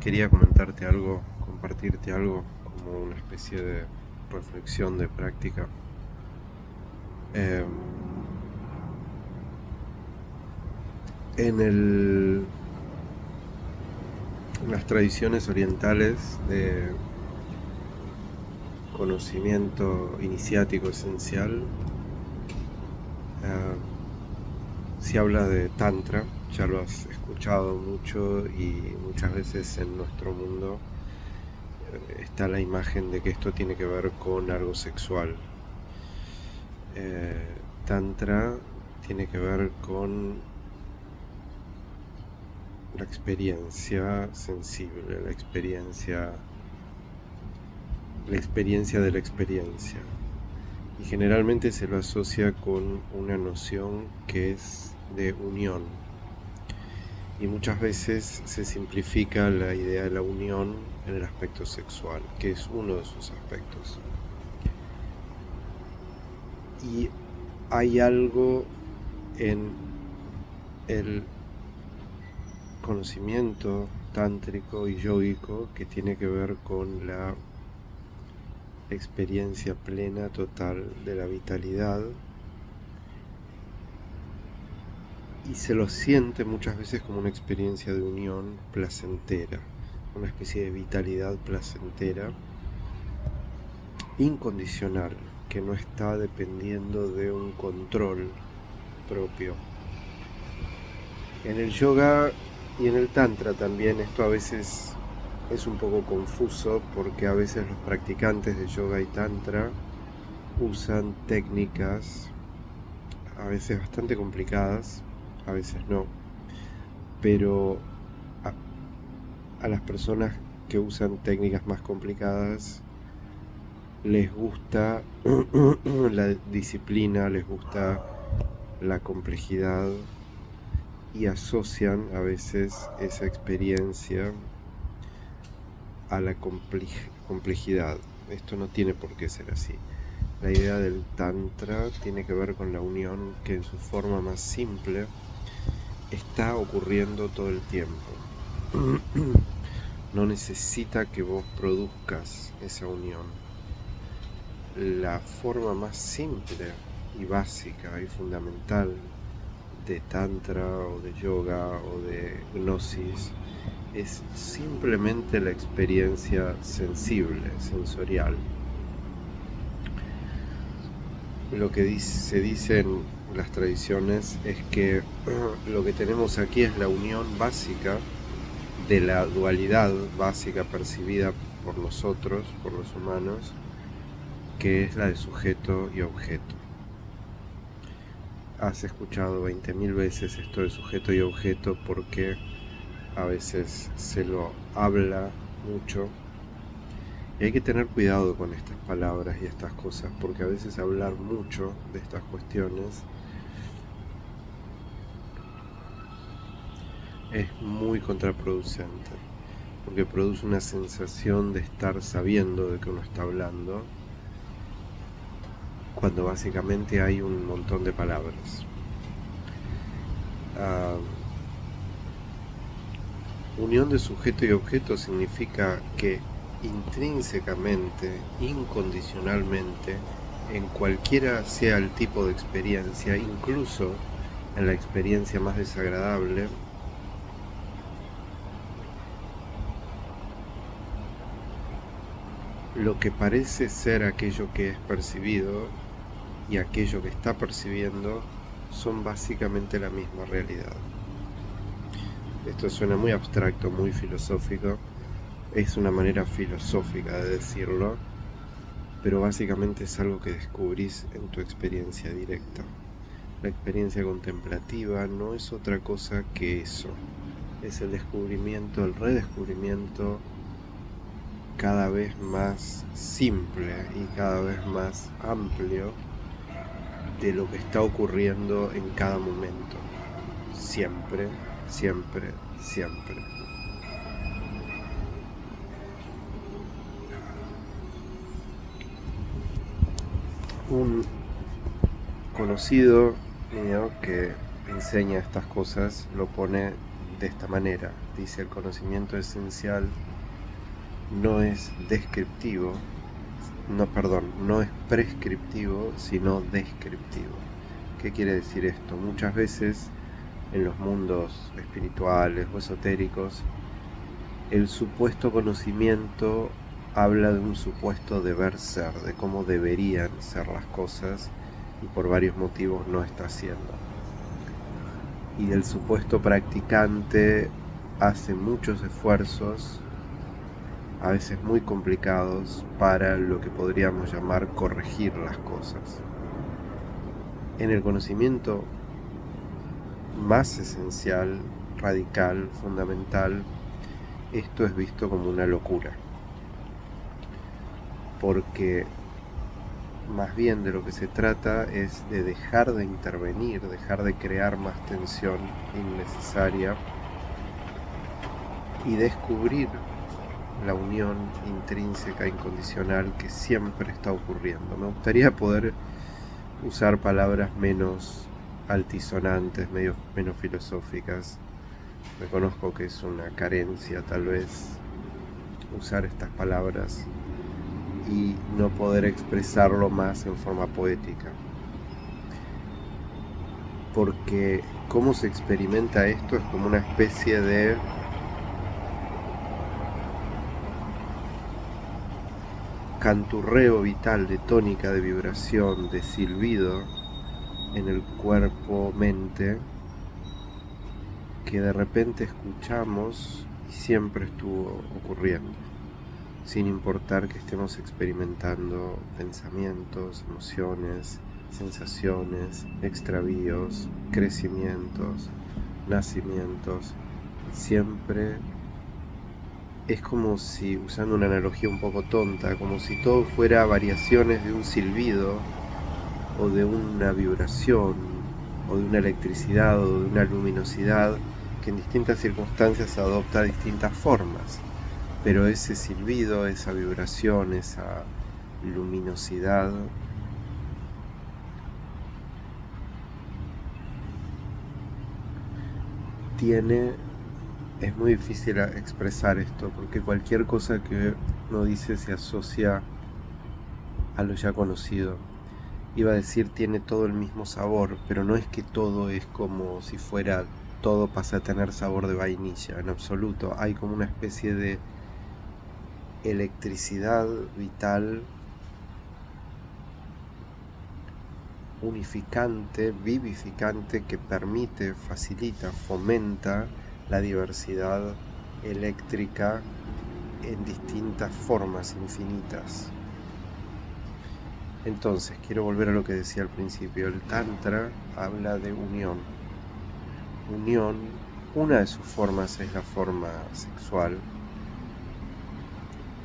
quería comentarte algo, compartirte algo como una especie de reflexión, de práctica. Eh, en en las tradiciones orientales de conocimiento iniciático esencial, eh, se habla de Tantra. Ya lo has escuchado mucho y muchas veces en nuestro mundo está la imagen de que esto tiene que ver con algo sexual. Tantra tiene que ver con la experiencia sensible, la experiencia de la experiencia. Y generalmente se lo asocia con una noción que es de unión. Y muchas veces se simplifica la idea de la unión en el aspecto sexual, que es uno de sus aspectos. Y hay algo en el conocimiento tántrico y yógico que tiene que ver con la experiencia plena, total de la vitalidad, y se lo siente muchas veces como una experiencia de unión placentera, una especie de vitalidad placentera, incondicional, que no está dependiendo de un control propio. En el yoga y en el tantra también esto a veces es un poco confuso, porque a veces los practicantes de yoga y tantra usan técnicas a veces bastante complicadas, a veces no, pero a las personas que usan técnicas más complicadas les gusta la disciplina, les gusta la complejidad, y asocian a veces esa experiencia a la complejidad. Esto no tiene por qué ser así. La idea del tantra tiene que ver con la unión, que en su forma más simple está ocurriendo todo el tiempo. No necesita que vos produzcas esa unión. La forma más simple y básica y fundamental de tantra o de yoga o de gnosis es simplemente la experiencia sensible, sensorial. Lo que se dice en las tradiciones es que lo que tenemos aquí es la unión básica de la dualidad básica percibida por nosotros, por los humanos, que es la de sujeto y objeto. Has escuchado 20.000 veces esto de sujeto y objeto porque a veces se lo habla mucho. Y hay que tener cuidado con estas palabras y estas cosas, porque a veces hablar mucho de estas cuestiones es muy contraproducente, porque produce una sensación de estar sabiendo de que uno está hablando, cuando básicamente hay un montón de palabras. Unión de sujeto y objeto significa que intrínsecamente, incondicionalmente, en cualquiera sea el tipo de experiencia, incluso en la experiencia más desagradable, lo que parece ser aquello que es percibido y aquello que está percibiendo son básicamente la misma realidad. Esto suena muy abstracto, muy filosófico, es una manera filosófica de decirlo, pero básicamente es algo que descubrís en tu experiencia directa. La experiencia contemplativa no es otra cosa que eso, es el descubrimiento, el redescubrimiento cada vez más simple y cada vez más amplio de lo que está ocurriendo en cada momento, siempre, siempre, siempre. Un conocido mío que enseña estas cosas lo pone de esta manera: dice el conocimiento esencial no es descriptivo, no es prescriptivo, sino descriptivo. ¿Qué quiere decir esto? Muchas veces en los mundos espirituales o esotéricos, el supuesto conocimiento habla de un supuesto deber ser, de cómo deberían ser las cosas, y por varios motivos no está siendo. Y el supuesto practicante hace muchos esfuerzos, a veces muy complicados, para lo que podríamos llamar corregir las cosas. En el conocimiento más esencial, radical, fundamental, esto es visto como una locura, porque más bien de lo que se trata es de dejar de intervenir, dejar de crear más tensión innecesaria y descubrir la unión intrínseca, incondicional, que siempre está ocurriendo. Me gustaría poder usar palabras menos altisonantes, menos filosóficas. Reconozco que es una carencia tal vez usar estas palabras y no poder expresarlo más en forma poética. Porque cómo se experimenta esto es como una especie de canturreo vital, de tónica, de vibración, de silbido en el cuerpo-mente, que de repente escuchamos y siempre estuvo ocurriendo, sin importar que estemos experimentando pensamientos, emociones, sensaciones, extravíos, crecimientos, nacimientos. Siempre es como si, usando una analogía un poco tonta, como si todo fuera variaciones de un silbido o de una vibración o de una electricidad o de una luminosidad que en distintas circunstancias adopta distintas formas. Pero ese silbido, esa vibración, esa luminosidad es muy difícil expresar esto, porque cualquier cosa que uno dice se asocia a lo ya conocido. Iba a decir tiene todo el mismo sabor, pero no es que todo es como si fuera, todo pasa a tener sabor de vainilla, en absoluto. Hay como una especie de electricidad vital, unificante, vivificante, que permite, facilita, fomenta la diversidad eléctrica en distintas formas infinitas. Entonces, quiero volver a lo que decía al principio. El Tantra habla de unión. Unión, una de sus formas es la forma sexual,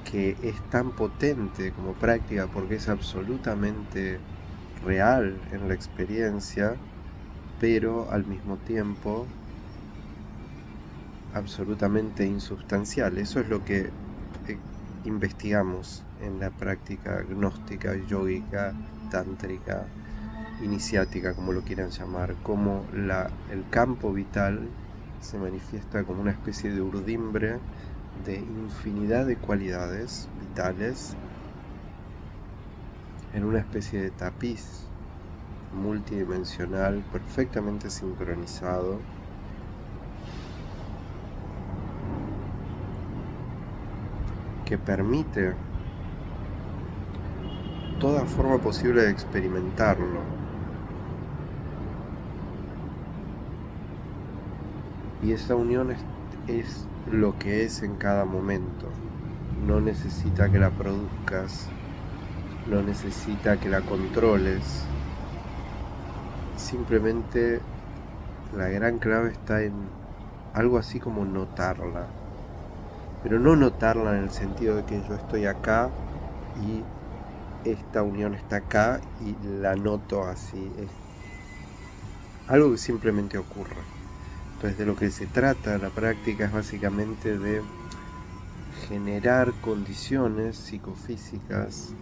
que es tan potente como práctica porque es absolutamente real en la experiencia, pero al mismo tiempo absolutamente insubstancial. Eso es lo que investigamos en la práctica gnóstica, yógica, tántrica, iniciática, como lo quieran llamar, cómo el campo vital se manifiesta como una especie de urdimbre de infinidad de cualidades vitales en una especie de tapiz multidimensional perfectamente sincronizado, que permite toda forma posible de experimentarlo. Y esa unión es lo que es en cada momento. No necesita que la produzcas, no necesita que la controles. Simplemente la gran clave está en algo así como notarla. Pero no notarla en el sentido de que yo estoy acá y esta unión está acá y la noto así. Es algo que simplemente ocurre. Entonces, de lo que se trata la práctica es básicamente de generar condiciones psicofísicas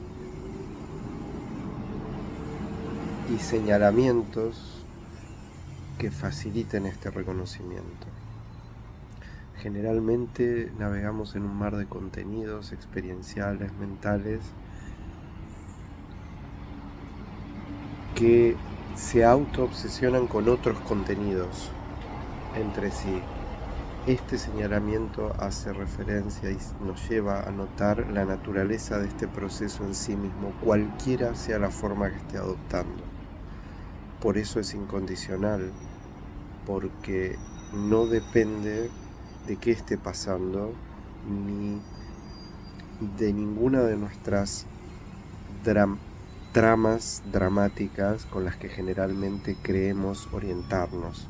y señalamientos que faciliten este reconocimiento. Generalmente navegamos en un mar de contenidos experienciales, mentales, que se auto-obsesionan con otros contenidos entre sí. Este señalamiento hace referencia y nos lleva a notar la naturaleza de este proceso en sí mismo, cualquiera sea la forma que esté adoptando. Por eso es incondicional, porque no depende de qué esté pasando, ni de ninguna de nuestras tramas dramáticas con las que generalmente creemos orientarnos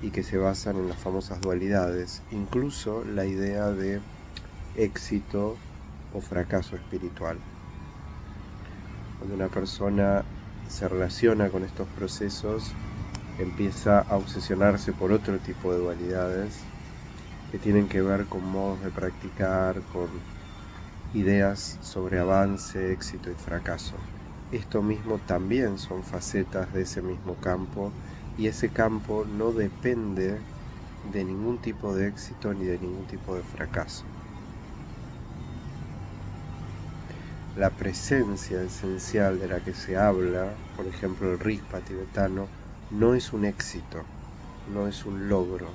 y que se basan en las famosas dualidades, incluso la idea de éxito o fracaso espiritual. Cuando una persona se relaciona con estos procesos, empieza a obsesionarse por otro tipo de dualidades que tienen que ver con modos de practicar, con ideas sobre avance, éxito y fracaso. Esto mismo también son facetas de ese mismo campo, y ese campo no depende de ningún tipo de éxito ni de ningún tipo de fracaso. La presencia esencial de la que se habla, por ejemplo el Rigpa tibetano, no es un éxito, no es un logro,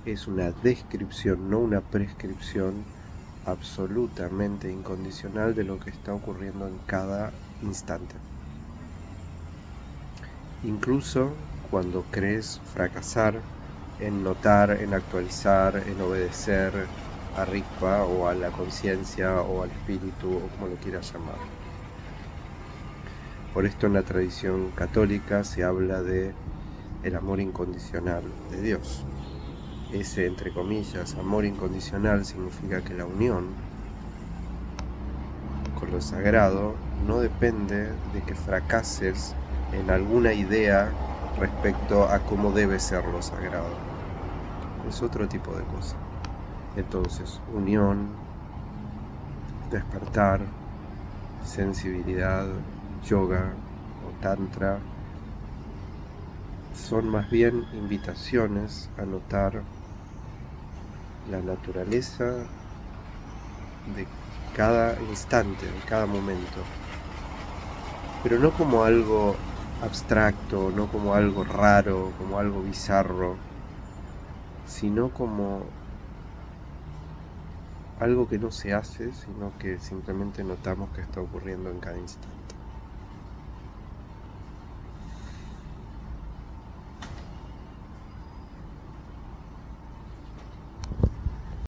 es una descripción, no una prescripción absolutamente incondicional de lo que está ocurriendo en cada instante. Incluso cuando crees fracasar en notar, en actualizar, en obedecer a Rigpa o a la conciencia o al espíritu o como lo quieras llamar. Por esto en la tradición católica se habla de el amor incondicional de Dios. Ese, entre comillas, amor incondicional significa que la unión con lo sagrado no depende de que fracases en alguna idea respecto a cómo debe ser lo sagrado. Es otro tipo de cosa. Entonces, unión, despertar, sensibilidad, yoga o tantra son más bien invitaciones a notar la naturaleza de cada instante, de cada momento, pero no como algo abstracto, no como algo raro, como algo bizarro, sino como algo que no se hace, sino que simplemente notamos que está ocurriendo en cada instante.